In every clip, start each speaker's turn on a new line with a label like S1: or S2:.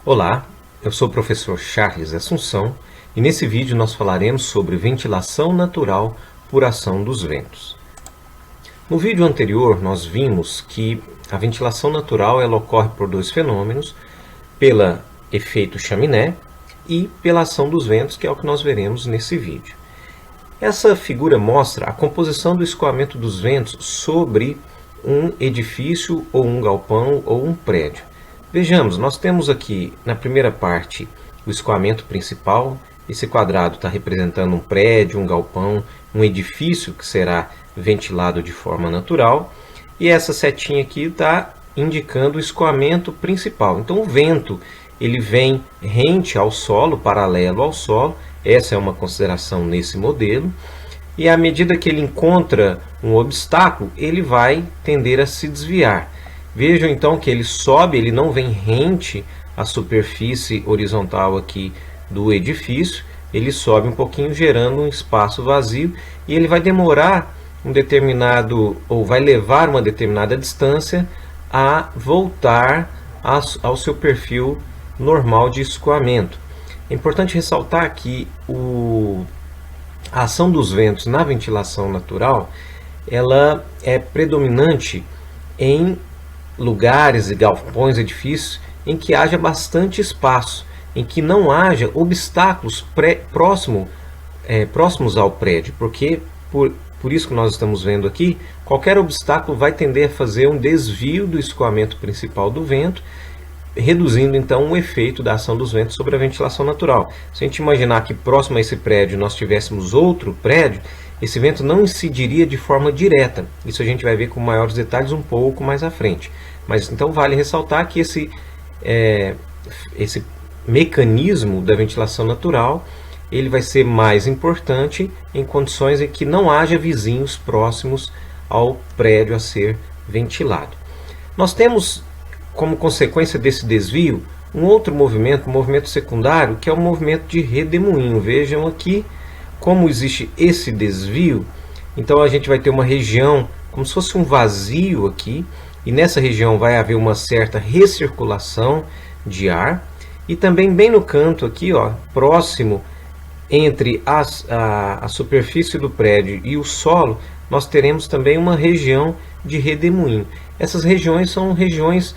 S1: Olá, eu sou o professor Charles Assunção e nesse vídeo nós falaremos sobre ventilação natural por ação dos ventos. No vídeo anterior nós vimos que a ventilação natural ela ocorre por dois fenômenos, pelo efeito chaminé e pela ação dos ventos, que é o que nós veremos nesse vídeo. Essa figura mostra a composição do escoamento dos ventos sobre um edifício ou um galpão ou um prédio. Vejamos, nós temos aqui na primeira parte o escoamento principal. Esse quadrado está representando um prédio, um galpão, um edifício que será ventilado de forma natural. E essa setinha aqui está indicando o escoamento principal. Então o vento ele vem rente ao solo, paralelo ao solo. Essa é uma consideração nesse modelo. E à medida que ele encontra um obstáculo, ele vai tender a se desviar. Vejam então que ele sobe, ele não vem rente à superfície horizontal aqui do edifício, ele sobe um pouquinho gerando um espaço vazio e ele vai demorar um determinado, ou vai levar uma determinada distância a voltar ao seu perfil normal de escoamento. É importante ressaltar que a ação dos ventos na ventilação natural ela é predominante em lugares e galpões, edifícios em que haja bastante espaço, em que não haja obstáculos próximos ao prédio, porque por isso que nós estamos vendo aqui, qualquer obstáculo vai tender a fazer um desvio do escoamento principal do vento, reduzindo então o efeito da ação dos ventos sobre a ventilação natural. Se a gente imaginar que próximo a esse prédio nós tivéssemos outro prédio, esse vento não incidiria de forma direta. Isso a gente vai ver com maiores detalhes um pouco mais à frente. Mas então vale ressaltar que esse mecanismo da ventilação natural ele vai ser mais importante em condições em que não haja vizinhos próximos ao prédio a ser ventilado. Nós temos como consequência desse desvio um outro movimento, um movimento secundário, que é o movimento de redemoinho. Vejam aqui como existe esse desvio. Então a gente vai ter uma região como se fosse um vazio aqui, e nessa região vai haver uma certa recirculação de ar, e também bem no canto aqui, ó, próximo entre a superfície do prédio e o solo, nós teremos também uma região de redemoinho. Essas regiões são regiões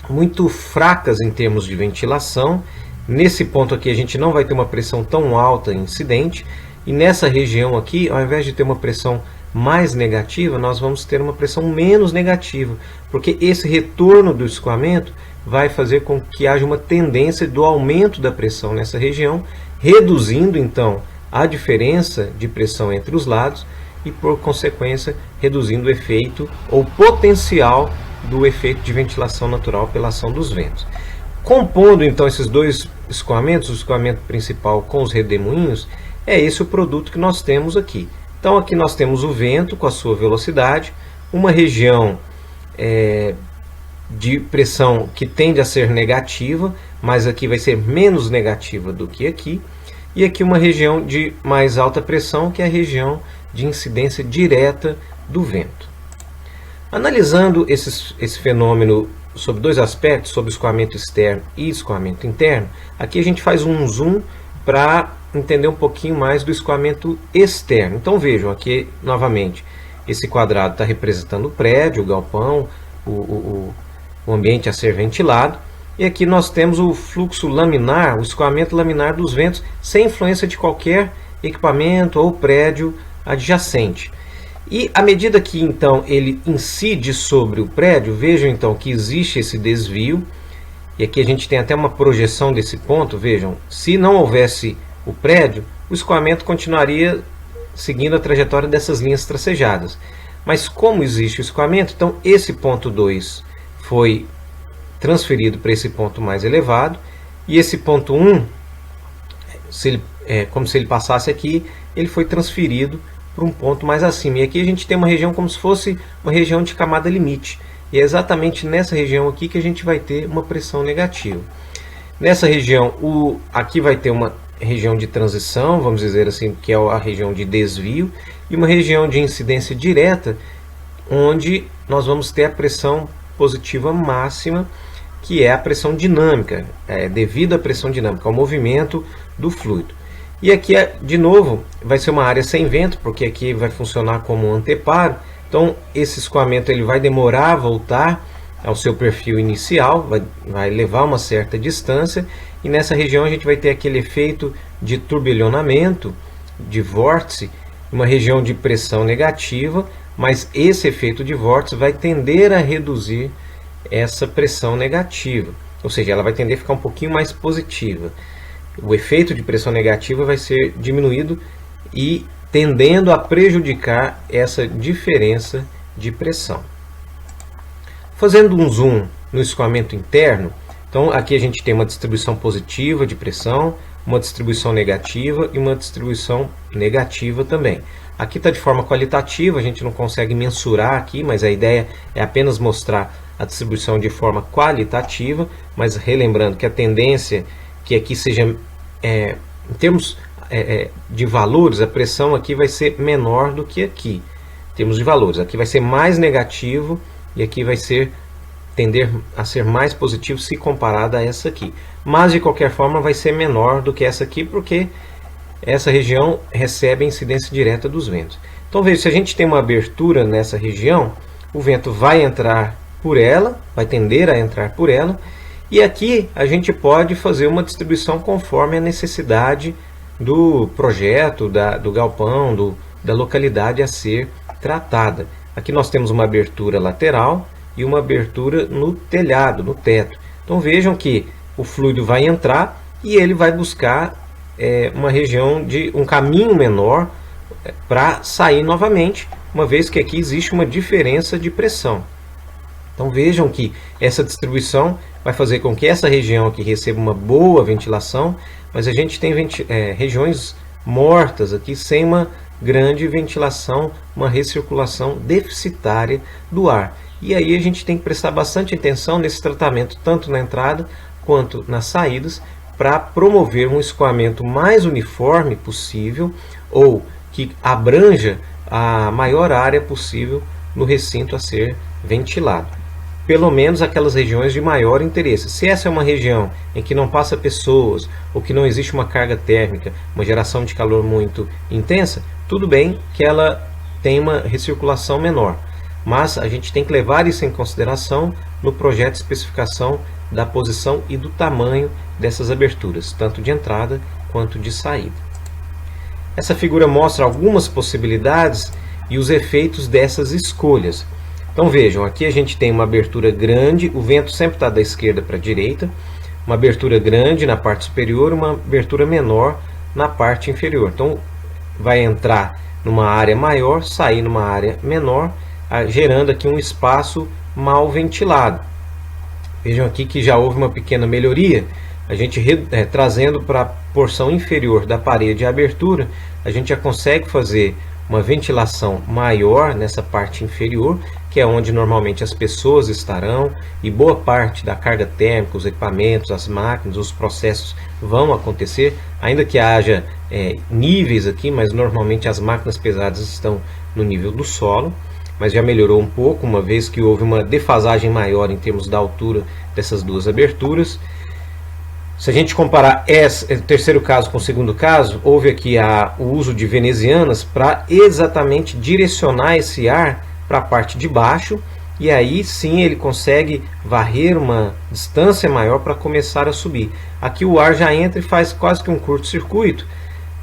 S1: muito fracas em termos de ventilação. Nesse ponto aqui a gente não vai ter uma pressão tão alta incidente, e nessa região aqui, ao invés de ter uma pressão mais negativa, nós vamos ter uma pressão menos negativa, porque esse retorno do escoamento vai fazer com que haja uma tendência do aumento da pressão nessa região, reduzindo então a diferença de pressão entre os lados e por consequência reduzindo o efeito ou potencial do efeito de ventilação natural pela ação dos ventos. Compondo então esses dois escoamentos, o escoamento principal com os redemoinhos, é esse o produto que nós temos aqui. Então aqui nós temos o vento com a sua velocidade, uma região de pressão que tende a ser negativa, mas aqui vai ser menos negativa do que aqui, e aqui uma região de mais alta pressão, que é a região de incidência direta do vento. Analisando esse fenômeno sobre dois aspectos, sobre escoamento externo e escoamento interno, aqui a gente faz um zoom para entender um pouquinho mais do escoamento externo. Então vejam aqui novamente, esse quadrado está representando o prédio, o galpão, o ambiente a ser ventilado, e aqui nós temos o fluxo laminar, o escoamento laminar dos ventos, sem influência de qualquer equipamento ou prédio adjacente. E à medida que então ele incide sobre o prédio, vejam então que existe esse desvio, e aqui a gente tem até uma projeção desse ponto. Vejam, se não houvesse o prédio, o escoamento continuaria seguindo a trajetória dessas linhas tracejadas. Mas como existe o escoamento, então esse ponto 2 foi transferido para esse ponto mais elevado, e esse ponto 1, como se ele passasse aqui, ele foi transferido para um ponto mais acima. E aqui a gente tem uma região como se fosse uma região de camada limite. E é exatamente nessa região aqui que a gente vai ter uma pressão negativa. Nessa região, aqui vai ter uma região de transição, vamos dizer assim, que é a região de desvio, e uma região de incidência direta, onde nós vamos ter a pressão positiva máxima. que é a pressão dinâmica, devido à pressão dinâmica, ao movimento do fluido. E aqui, de novo, vai ser uma área sem vento, porque aqui vai funcionar como um anteparo. Então, esse escoamento ele vai demorar a voltar ao seu perfil inicial, vai levar uma certa distância, e nessa região a gente vai ter aquele efeito de turbilhonamento, de vórtice, uma região de pressão negativa, mas esse efeito de vórtice vai tender a reduzir essa pressão negativa, ou seja, ela vai tender a ficar um pouquinho mais positiva. O efeito de pressão negativa vai ser diminuído e tendendo a prejudicar essa diferença de pressão. Fazendo um zoom no escoamento interno, então aqui a gente tem uma distribuição positiva de pressão, uma distribuição negativa e uma distribuição negativa também. Aqui está de forma qualitativa, a gente não consegue mensurar aqui, mas a ideia é apenas mostrar a distribuição de forma qualitativa, mas relembrando que a tendência que aqui seja, em termos de valores, a pressão aqui vai ser menor do que aqui. Em termos de valores, aqui vai ser mais negativo e aqui vai tender a ser mais positivo se comparada a essa aqui. Mas de qualquer forma vai ser menor do que essa aqui, porque essa região recebe a incidência direta dos ventos. Então veja, se a gente tem uma abertura nessa região, o vento vai entrar por ela, vai tender a entrar por ela, e aqui a gente pode fazer uma distribuição conforme a necessidade do projeto, do galpão, da localidade a ser tratada. Aqui nós temos uma abertura lateral e uma abertura no telhado, no teto. Então vejam que o fluido vai entrar e ele vai buscar uma região de um caminho menor para sair novamente, uma vez que aqui existe uma diferença de pressão. Então vejam que essa distribuição vai fazer com que essa região aqui receba uma boa ventilação, mas a gente tem regiões mortas aqui sem uma grande ventilação, uma recirculação deficitária do ar. E aí a gente tem que prestar bastante atenção nesse tratamento, tanto na entrada quanto nas saídas, para promover um escoamento mais uniforme possível, ou que abranja a maior área possível no recinto a ser ventilado. Pelo menos aquelas regiões de maior interesse. Se essa é uma região em que não passa pessoas, ou que não existe uma carga térmica, uma geração de calor muito intensa, tudo bem que ela tem uma recirculação menor. Mas a gente tem que levar isso em consideração no projeto de especificação da posição e do tamanho dessas aberturas, tanto de entrada quanto de saída. Essa figura mostra algumas possibilidades e os efeitos dessas escolhas. Então vejam, aqui a gente tem uma abertura grande, o vento sempre está da esquerda para a direita, uma abertura grande na parte superior, uma abertura menor na parte inferior. Então vai entrar numa área maior, sair numa área menor, gerando aqui um espaço mal ventilado. Vejam aqui que já houve uma pequena melhoria, a gente trazendo para a porção inferior da parede a abertura, a gente já consegue fazer uma ventilação maior nessa parte inferior, que é onde normalmente as pessoas estarão, e boa parte da carga térmica, os equipamentos, as máquinas, os processos vão acontecer, ainda que haja níveis aqui, mas normalmente as máquinas pesadas estão no nível do solo, mas já melhorou um pouco, uma vez que houve uma defasagem maior em termos da altura dessas duas aberturas. Se a gente comparar o terceiro caso com o segundo caso, houve aqui o uso de venezianas para exatamente direcionar esse ar para a parte de baixo, e aí sim ele consegue varrer uma distância maior para começar a subir. Aqui o ar já entra e faz quase que um curto-circuito,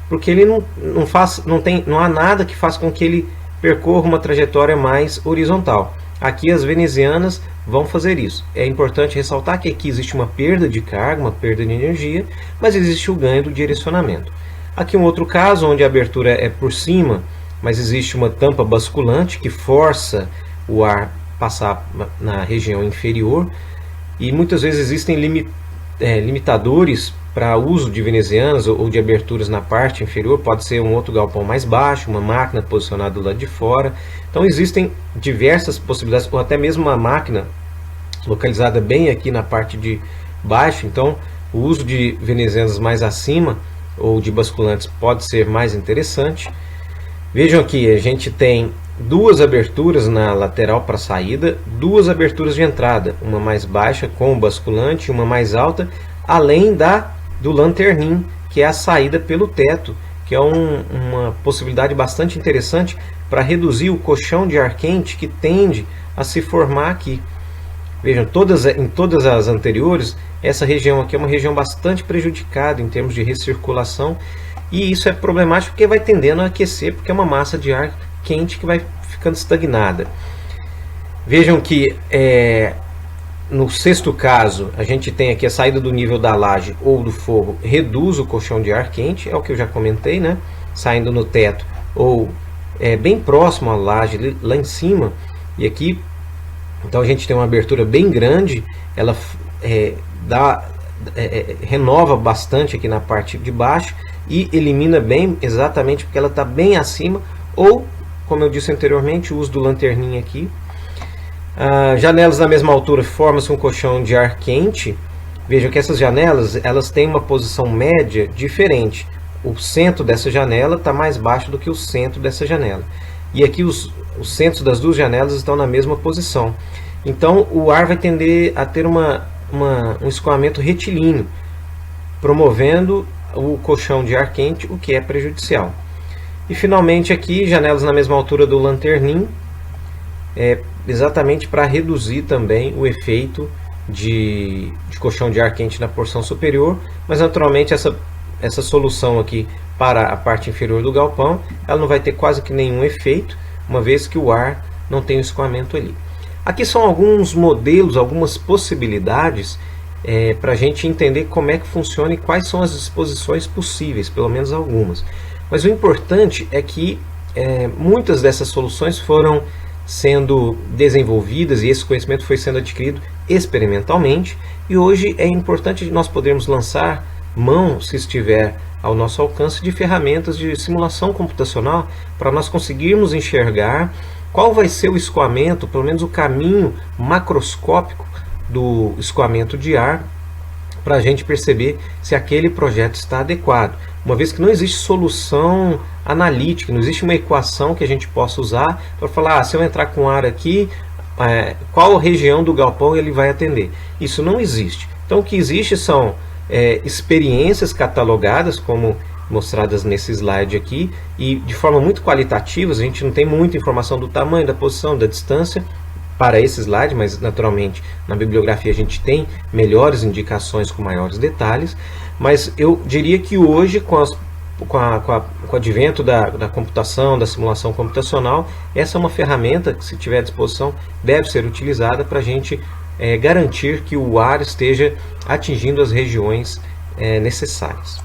S1: porque ele não há nada que faça com que ele percorra uma trajetória mais horizontal. Aqui as venezianas vão fazer isso. É importante ressaltar que aqui existe uma perda de carga, uma perda de energia, mas existe o ganho do direcionamento. Aqui um outro caso onde a abertura é por cima, mas existe uma tampa basculante que força o ar passar na região inferior, e muitas vezes existem limitadores para uso de venezianas ou de aberturas na parte inferior. Pode ser um outro galpão mais baixo, uma máquina posicionada do lado de fora. Então existem diversas possibilidades, ou até mesmo uma máquina localizada bem aqui na parte de baixo. Então o uso de venezianas mais acima ou de basculantes pode ser mais interessante. Vejam aqui, a gente tem duas aberturas na lateral para saída, duas aberturas de entrada, uma mais baixa com o basculante, uma mais alta, além do lanternim, que é a saída pelo teto, que é uma possibilidade bastante interessante para reduzir o colchão de ar quente que tende a se formar aqui. Vejam, em todas as anteriores, essa região aqui é uma região bastante prejudicada em termos de recirculação, e isso é problemático porque vai tendendo a aquecer, porque é uma massa de ar quente que vai ficando estagnada. Vejam que no sexto caso, a gente tem aqui a saída do nível da laje ou do forro, reduz o colchão de ar quente, é o que eu já comentei, né? Saindo no teto ou bem próximo à laje, lá em cima, e aqui, então a gente tem uma abertura bem grande, ela renova bastante aqui na parte de baixo e elimina bem, exatamente porque ela está bem acima, ou, como eu disse anteriormente, o uso do lanterninho aqui. Janelas na mesma altura, forma-se um colchão de ar quente. Vejam que essas janelas, elas têm uma posição média diferente. O centro dessa janela está mais baixo do que o centro dessa janela. E aqui os centros das duas janelas estão na mesma posição. Então o ar vai tender a ter um escoamento retilíneo, promovendo o colchão de ar quente, o que é prejudicial. E finalmente aqui, janelas na mesma altura do lanternim, exatamente para reduzir também o efeito de colchão de ar quente na porção superior, mas naturalmente essa solução aqui para a parte inferior do galpão, ela não vai ter quase que nenhum efeito, uma vez que o ar não tem o escoamento ali. Aqui são alguns modelos, algumas possibilidades para a gente entender como é que funciona e quais são as disposições possíveis, pelo menos algumas. Mas o importante é que muitas dessas soluções foram sendo desenvolvidas e esse conhecimento foi sendo adquirido experimentalmente, e hoje é importante nós podermos lançar mão, se estiver ao nosso alcance, de ferramentas de simulação computacional para nós conseguirmos enxergar qual vai ser o escoamento, pelo menos o caminho macroscópico do escoamento de ar, para a gente perceber se aquele projeto está adequado, uma vez que não existe solução analítica, não existe uma equação que a gente possa usar para falar, se eu entrar com ar aqui, qual região do galpão ele vai atender. Isso não existe. Então o que existe são experiências catalogadas, como mostradas nesse slide aqui, e de forma muito qualitativa. A gente não tem muita informação do tamanho, da posição, da distância para esse slide, mas naturalmente na bibliografia a gente tem melhores indicações com maiores detalhes. Mas eu diria que hoje, com o advento da computação, da simulação computacional, essa é uma ferramenta que, se tiver à disposição, deve ser utilizada para a gente garantir que o ar esteja atingindo as regiões necessárias.